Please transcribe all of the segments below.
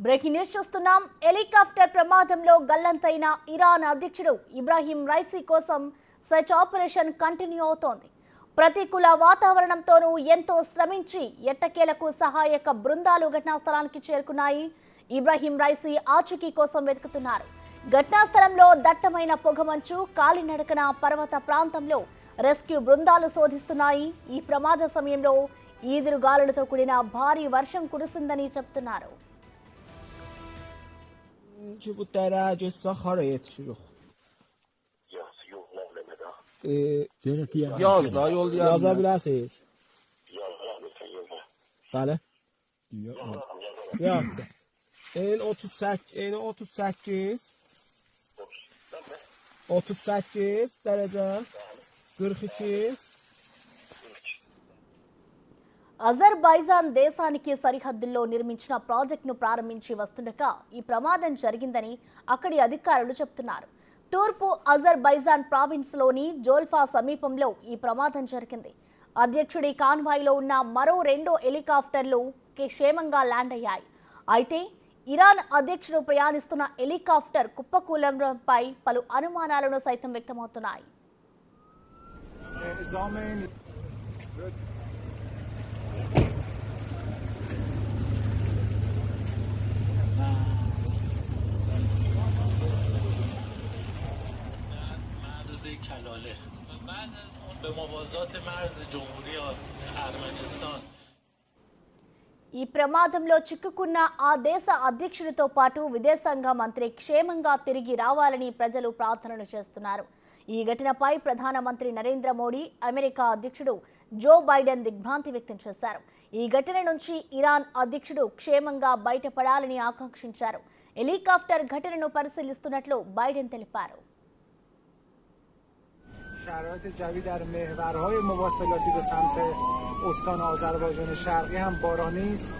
Breaking news చూస్తున్నాం. Helicopter ప్రమాదంలో గల్లంతైన Iran అధ్యక్షుడు ఇబ్రాహీం రైసీ కోసం సెర్చ్ ఆపరేషన్ కంటిన్యూ అవుతోంది. ప్రతికూల వాతావరణంతోనూ ఎంతో శ్రమించి ఎట్టకేలకు సహాయక బృందాలు ఘటనా స్థలానికి చేరుకున్నాయి. ఇబ్రాహీం రైసీ ఆచూకీ కోసం వెతుకుతున్నారు. ఘటనా స్థలంలో దట్టమైన పొగమంచు, కాలినడకన పర్వత ప్రాంతంలో రెస్క్యూ బృందాలు శోధిస్తున్నాయి. ఈ ప్రమాద సమయంలో ఈదురుగాలులతో కూడిన భారీ వర్షం కురిసిందని చెబుతున్నారు. چه بود درجه سخاره شروع 11 yol 11 biləsiniz. Bəli. Yaxşı. En 38 dərəcə 42 Azerbaijan దేశానికి సరిహద్దుల్లో నిర్మించిన ప్రాజెక్టును ప్రారంభించి వస్తుండగా ఈ ప్రమాదం జరిగిందని అక్కడి అధికారులు చెబుతున్నారు. తూర్పు అజర్బైజాన్ ప్రావిన్స్లోని జోల్ఫా సమీపంలో ఈ ప్రమాదం జరిగింది. అధ్యక్షుడి కాన్వాయ్లో ఉన్న మరో 2 హెలికాప్టర్లు క్షేమంగా ల్యాండ్ అయ్యాయి. అయితే ఇరాన్ అధ్యక్షుడు ప్రయాణిస్తున్న హెలికాప్టర్ కుప్పకూలంపై పలు అనుమానాలను సైతం వ్యక్తమవుతున్నాయి. کلاله و بعد از اون به موازات مرز جمهوری ارمنستان ఈ ప్రమాదంలో చిక్కుకున్న ఆ దేశ అధ్యక్షుడితో పాటు విదేశాంగ మంత్రి క్షేమంగా తిరిగి రావాలని ప్రజలు ప్రార్థనలు చేస్తున్నారు. ఈ ఘటనపై ప్రధానమంత్రి నరేంద్ర మోడీ, అమెరికా అధ్యక్షుడు జో బైడెన్ దిగ్భ్రాంతి వ్యక్తం చేశారు. ఈ ఘటన నుంచి ఇరాన్ అధ్యక్షుడు క్షేమంగా బయటపడాలని ఆకాంక్షించారు. హెలికాప్టర్ ఘటనను పరిశీలిస్తున్నట్లు బైడెన్ తెలిపారు. شرایط جوی در محورهای مواصلاتی به سمت استان آذربایجان شرقی هم بارانی است،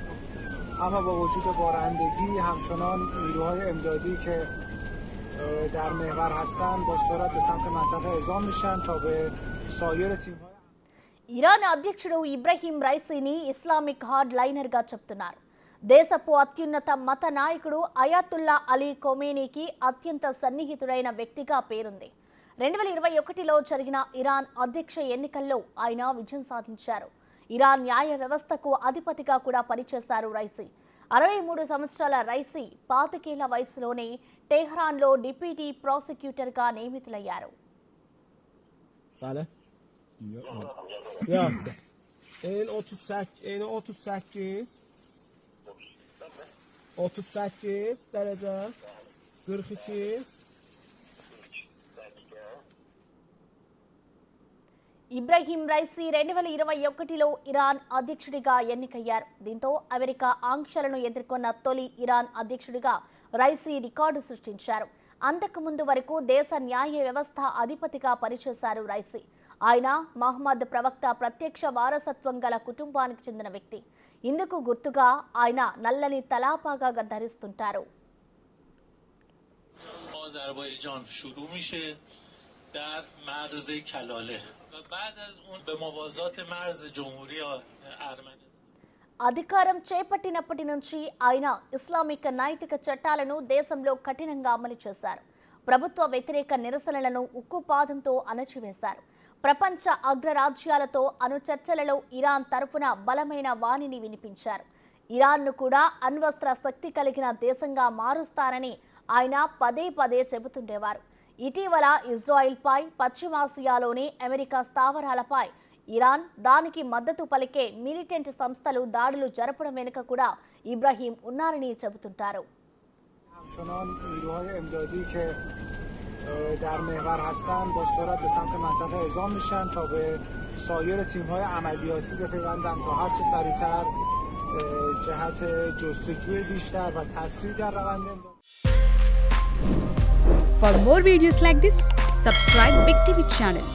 اما با وجود بارندگی همچنان نیروهای امدادی که در محور هستند با سرعت به سمت منطقه اعزام میشن تا به سایر تیم‌های ఇరాన్ అధ్యక్షుడు ఇబ్రాహీం రైసీని ఇస్లామిక్ హార్డ్ లైనర్ గా చెప్తున్నారు. దేశపు అత్యున్నత మత నాయకుడు అయాతుల్లా అలీ ఖొమేనీకి అత్యంత సన్నిహితుడైన వ్యక్తిగా పేరుంది. 2021లో జరిగిన ఇరాన్ అధ్యక్ష ఎన్నికల్లో ఆయన విజయం సాధించారు. ఇరాన్ న్యాయ వ్యవస్థకు అధిపతిగా కూడా పనిచేశారు రైసీ. 63 సంవత్సరాల రైసీ 25 వయసులోనే టెహ్రాన్లో డిప్యూటీ ప్రాసిక్యూటర్గా నియమితులయ్యారు. En 38 dərəcə 42 ఇబ్రాహీం రైసీ 2021లో ఇరాన్ అధ్యక్షుడిగా ఎన్నికయ్యారు. దీంతో అమెరికా ఆంక్షలను ఎదుర్కొన్న తొలి ఇరాన్ అధ్యక్షుడిగా రైసీ రికార్డు సృష్టించారు. అంతకుముందు వరకు దేశ న్యాయ వ్యవస్థ అధిపతిగా పనిచేశారు రైసీ. ఆయన మహమ్మద్ ప్రవక్త ప్రత్యక్ష వారసత్వం గల కుటుంబానికి చెందిన వ్యక్తి. ఇందుకు గుర్తుగా ఆయన నల్లని తలాపాగా ధరిస్తుంటారు. آذربایجان شروع میشه در مرز کلاله و بعد از اون به موازات مرز جمهوری ارمنستان. అధికారం చేపట్టినప్పటి నుంచి ఆయన ఇస్లామిక్ నైతిక చట్టాలను దేశంలో కఠినంగా అమలు చేశారు. ప్రభుత్వ వ్యతిరేక నిరసనలను ఉక్కుపాదంతో అణచివేశారు. ప్రపంచ అగ్రరాజ్యాలతో అణు చర్చలలో ఇరాన్ తరఫున బలమైన వాణిని వినిపించారు. ఇరాన్ను కూడా అణ్వస్త్ర శక్తి కలిగిన దేశంగా మారుస్తారని ఆయన పదే చెబుతుండేవారు. ఇటీవల ఇజ్రాయిల్పై, పశ్చిమాసియాలోని అమెరికా స్థావరాలపై ఇరాన్, దానికి మద్దతు పలికే మిలిటెంట్ సంస్థలు దాడులు జరపడం వెనుక కూడా ఇబ్రాహీం ఉన్నారని చెబుతుంటారు. همچنان نیروهای امدادی که در محور هستند با سرعت به سمت منطقه اعزام میشن تا به سایر تیم‌های عملیاتی بپیوندند تا هر چه سریعتر جهت جستجوی بیشتر و تسریع در روند For more videos like this, subscribe Big TV channel.